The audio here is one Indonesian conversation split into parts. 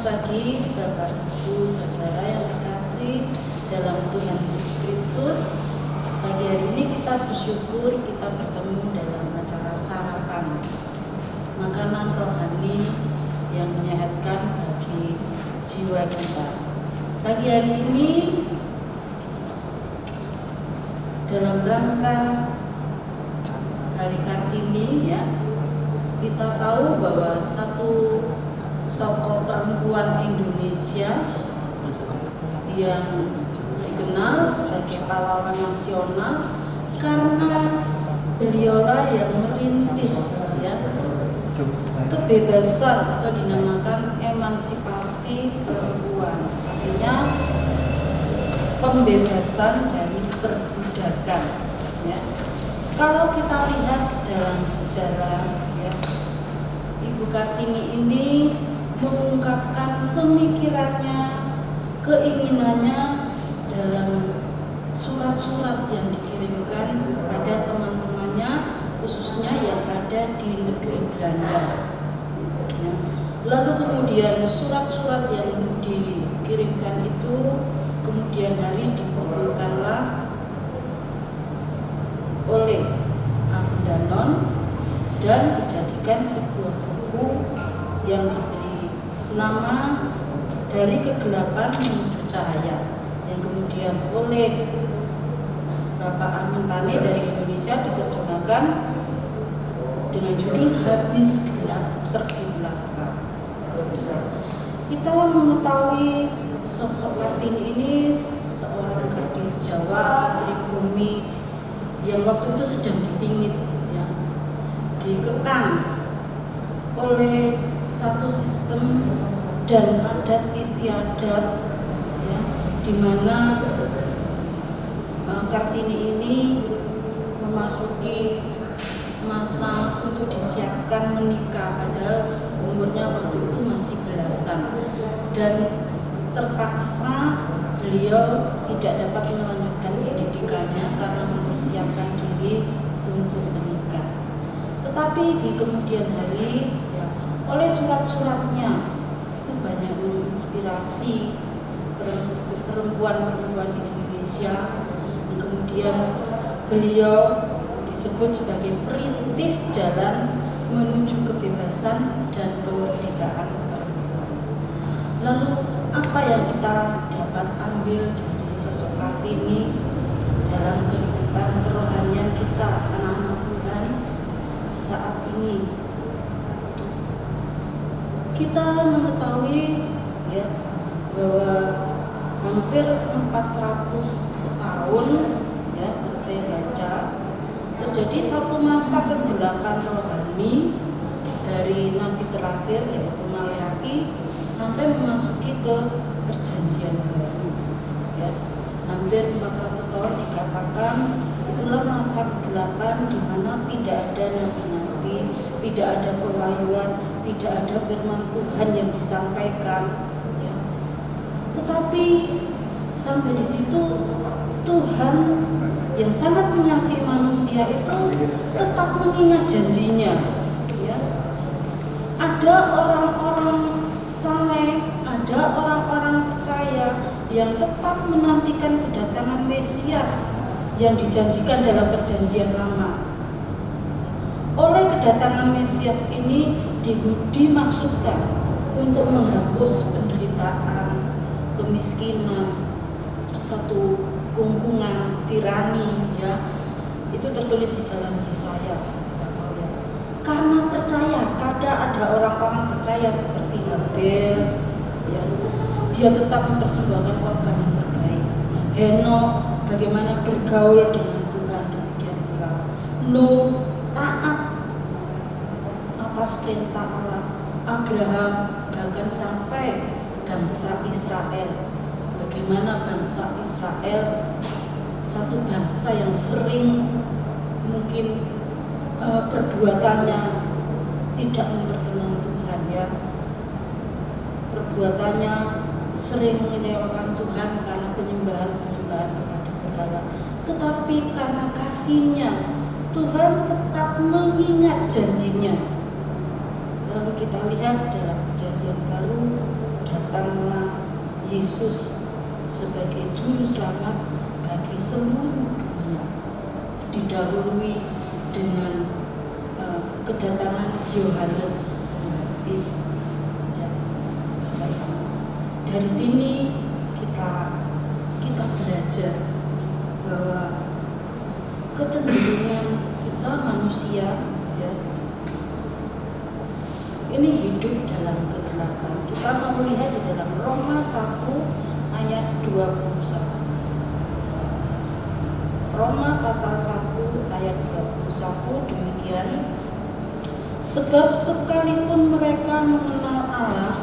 pagi Bapak Ibu Saudara yang terkasih dalam Tuhan Yesus Kristus. Pagi hari ini kita bersyukur kita bertemu dalam acara sarapan makanan rohani yang menyehatkan bagi jiwa kita. Pagi hari ini dalam rangka Hari Kartini ya, kita tahu bahwa satu tokoh perempuan Indonesia yang dikenal sebagai pahlawan nasional karena beliaulah yang merintis ya kebebasan atau dinamakan emansipasi perempuan, artinya pembebasan dari perbudakan ya. Kalau kita lihat dalam sejarah ya, Ibu Kartini ini mengungkapkan pemikirannya, keinginannya dalam surat-surat yang dikirimkan kepada teman-temannya, khususnya yang ada di negeri Belanda. Ya. Lalu kemudian surat-surat yang dikirimkan itu kemudian hari dikumpulkanlah oleh Abu Danon dan dijadikan sebuah buku yang diberi nama Dari Kegelapan Menuju Cahaya, yang kemudian oleh Bapak Armin Pane dari Indonesia diterjemahkan dengan judul Habis Gelap Terbitlah Terang. Kita mengetahui sosok Kartini ini seorang gadis Jawa atau pribumi yang waktu itu sedang dipingit ya, dikekang oleh satu sistem dan adat istiadat ya, di mana Kartini ini memasuki masa untuk disiapkan menikah, padahal umurnya waktu itu masih belasan, dan terpaksa beliau tidak dapat melanjutkan pendidikannya karena mempersiapkan diri untuk menikah. Tetapi di kemudian hari ya, oleh surat-suratnya itu banyak menginspirasi perempuan-perempuan di Indonesia. Dan kemudian beliau disebut sebagai perintis jalan menuju kebebasan dan kemerdekaan perempuan. Lalu apa yang kita dapat ambil dari sosok Kartini dalam kehidupan kerohanian kita anak-anak Tuhan saat ini? Kita mengetahui ya bahwa hampir 400 tahun ya, kalau saya baca, terjadi satu masa kegelapan rohani dari nabi terakhir yaitu Maleakhi sampai memasuki ke perjanjian baru ya. Hampir 400 tahun dikatakan itulah masa kegelapan di mana tidak ada nabi-nabi, tidak ada pewahyuan, tidak ada firman Tuhan yang disampaikan ya. Tetapi sampai di situ Tuhan yang sangat mengasihi manusia itu tetap mengingat janjinya ya. Ada orang-orang saleh, ada orang-orang percaya yang tetap menantikan kedatangan Mesias yang dijanjikan dalam perjanjian lama. Oleh kedatangan Mesias ini dimaksudkan untuk menghapus penderitaan, kemiskinan, satu kungkungan, tirani ya. Itu tertulis di dalam Yesaya. Karena percaya, kadang ada orang-orang percaya seperti Habel ya, dia tetap mempersembahkan korban yang terbaik. Henokh bagaimana bergaul dengan Tuhan, demikian pula Nuh taat atas perintah Allah. Abraham bahkan sampai bangsa Israel, bagaimana bangsa Israel satu bangsa yang sering mungkin perbuatannya tidak memperkenan Tuhan ya, perbuatannya sering mengecewakan Tuhan karena penyembahan kepada berhala. Tetapi karena kasih-Nya Tuhan tetap mengingat janjinya. Lalu kita lihat dalam perjanjian baru datanglah Yesus sebagai juru selamat bagi seluruh dunia, didahului dengan kedatangan Yohanes Pembaptis. Ya, dari sini kita belajar bahwa kecenderungan kita manusia, ya, ini hidup dalam kegelapan. Kita mau lihat di dalam Roma 1 ayat 21. Roma pasal 1 ayat 21 demikian. Sebab sekalipun mereka mengenal Allah,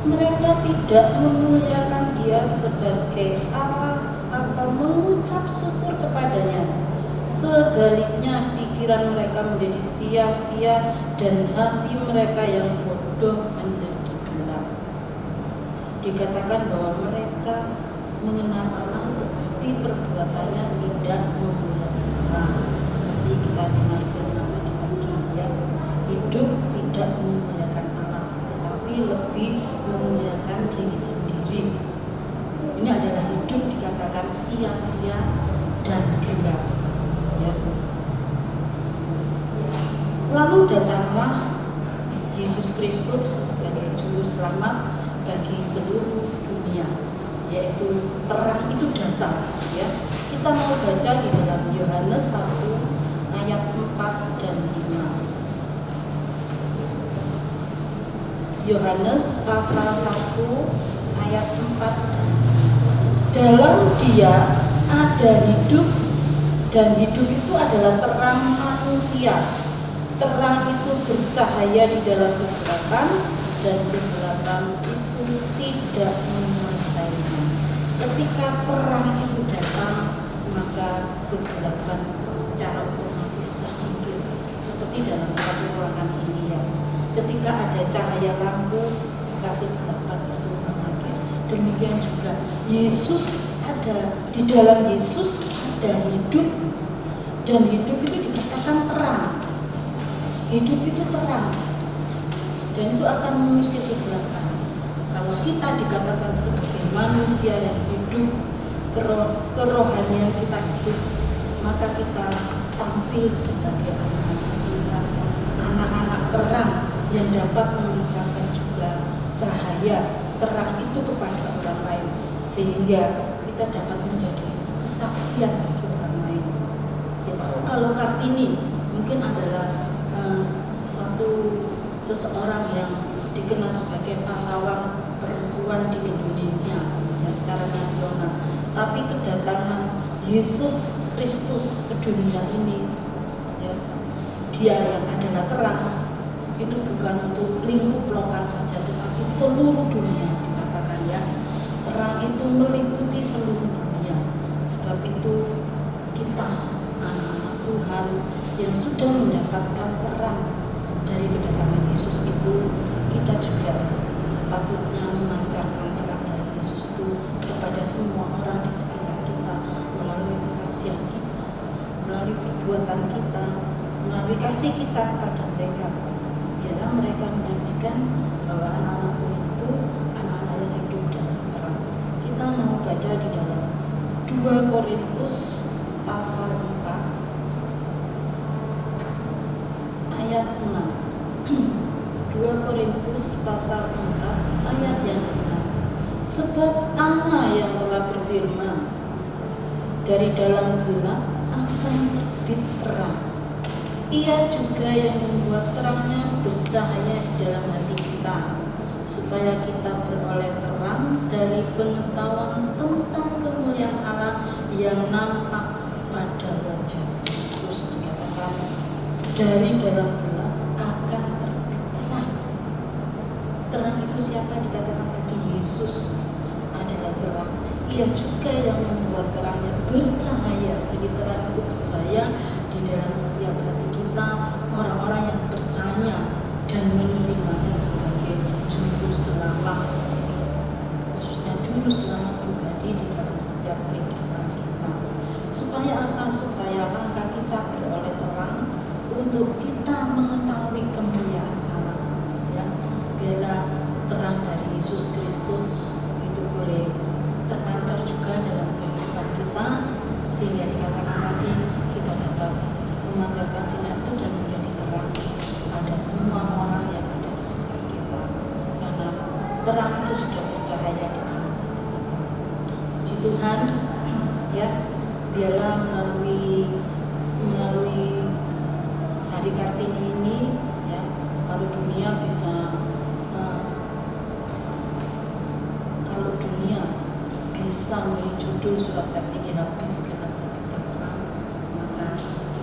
mereka tidak memuliakan Dia sebagai Allah atau mengucap syukur kepadanya. Sebaliknya pikiran mereka menjadi sia-sia dan hati mereka yang bodoh menjadi gelap. Dikatakan bahwa mereka mengenal Allah tetapi perbuatannya tidak memuliakan Allah. Seperti kita dengar firman tadi pagi, ya, hidup tidak memuliakan Allah tetapi lebih memuliakan diri sendiri. Ini adalah hidup dikatakan sia-sia dan gelap, ya. Lalu datanglah Yesus Kristus sebagai juru selamat bagi seluruh dunia, yaitu terang itu datang, ya. Kita mau baca di dalam Yohanes 1 ayat 4 dan 5. Yohanes pasal 1 ayat 4 dan 5. Dalam Dia ada hidup, dan hidup itu adalah terang manusia. Terang itu bercahaya di dalam kegelapan, dan kegelapan itu tidak menguasainya. Ketika terang itu datang, maka kegelapan itu secara otomatis tersingkir. Seperti dalam satu ruangan ini, ya. Ketika ada cahaya lampu, maka kegelapan itu mengakhir. Demikian juga Yesus ada, di dalam Yesus ada hidup, dan hidup itu dikatakan terang. Hidup itu terang, dan itu akan mengusir kegelapan. Kalau kita dikatakan sebagai manusia yang hidup, kerohanian kita hidup, maka kita tampil sebagai anak-anak terang yang dapat memancarkan juga cahaya terang itu kepada orang lain, sehingga kita dapat menjadi kesaksian bagi orang lain. Ya, kalau Kartini mungkin adalah seseorang yang dikenal sebagai pahlawan perempuan di Indonesia, ya, secara nasional. Tapi kedatangan Yesus Kristus ke dunia ini, ya, Dia yang adalah terang, itu bukan untuk lingkup lokal saja, tetapi seluruh dunia. Dikatakan, ya, terang itu meliputi seluruh dunia. Sebab itu kita anak-anak Tuhan yang sudah mendapatkan terang dari kedatangan Yesus itu, kita juga sepatutnya memancarkan terang dari Yesus itu kepada semua orang di sekitar kita, melalui kesaksian kita, melalui perbuatan kita, melalui kasih kita kepada mereka. Biarlah mereka menyaksikan bahwa anak-anak Tuhan itu anak-anak yang hidup dalam terang. Kita mau baca di dalam 2 Korintus pasal 4 ayat 6. 2 Korintus pasal 4 ayat yang ke-6. Sebab Allah yang telah berfirman, dari dalam gelap akan terbit terang. Ia juga yang membuat terangnya bercahaya di dalam hati kita, supaya kita beroleh terang dari pengetahuan tentang kemuliaan Allah yang nampak pada wajah Kristus. Dikatakan dari dalam gelap akan terbit terang. Terang itu siapa? Dikatakan tadi Yesus adalah terang. Ia juga yang membuat terangnya bercahaya. Jadi terang itu bercahaya di dalam setiap hati kita, orang-orang yang percaya dan menerimanya sebagai juru selamat, khususnya juru selamat pribadi di dalam setiap kehidupan kita. Supaya apa? Supaya langkah kita beroleh terang, untuk kita mengetahui kemuliaan Allah, ya. Biarlah terang dari Yesus Kristus sinar itu dan menjadi terang pada semua orang yang ada di sekitar kita, karena terang itu sudah bercahaya di dalam hati kita. Puji Tuhan, ya, biarlah melalui Hari Kartini ini, ya, kalau dunia bisa memberi judul surat Kartini habis karena terbitkan terang, maka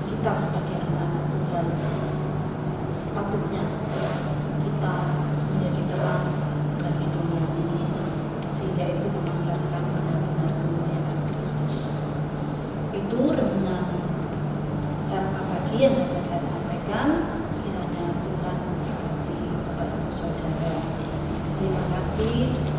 kita sebagai anak-anak Tuhan sepatutnya kita menjadi terang bagi dunia ini, sehingga itu memancarkan benar-benar kemuliaan Kristus. Itu renungan sarapan pagi yang dapat saya sampaikan. Kiranya Tuhan memberkati Bapak Ibu Saudara. Terima kasih.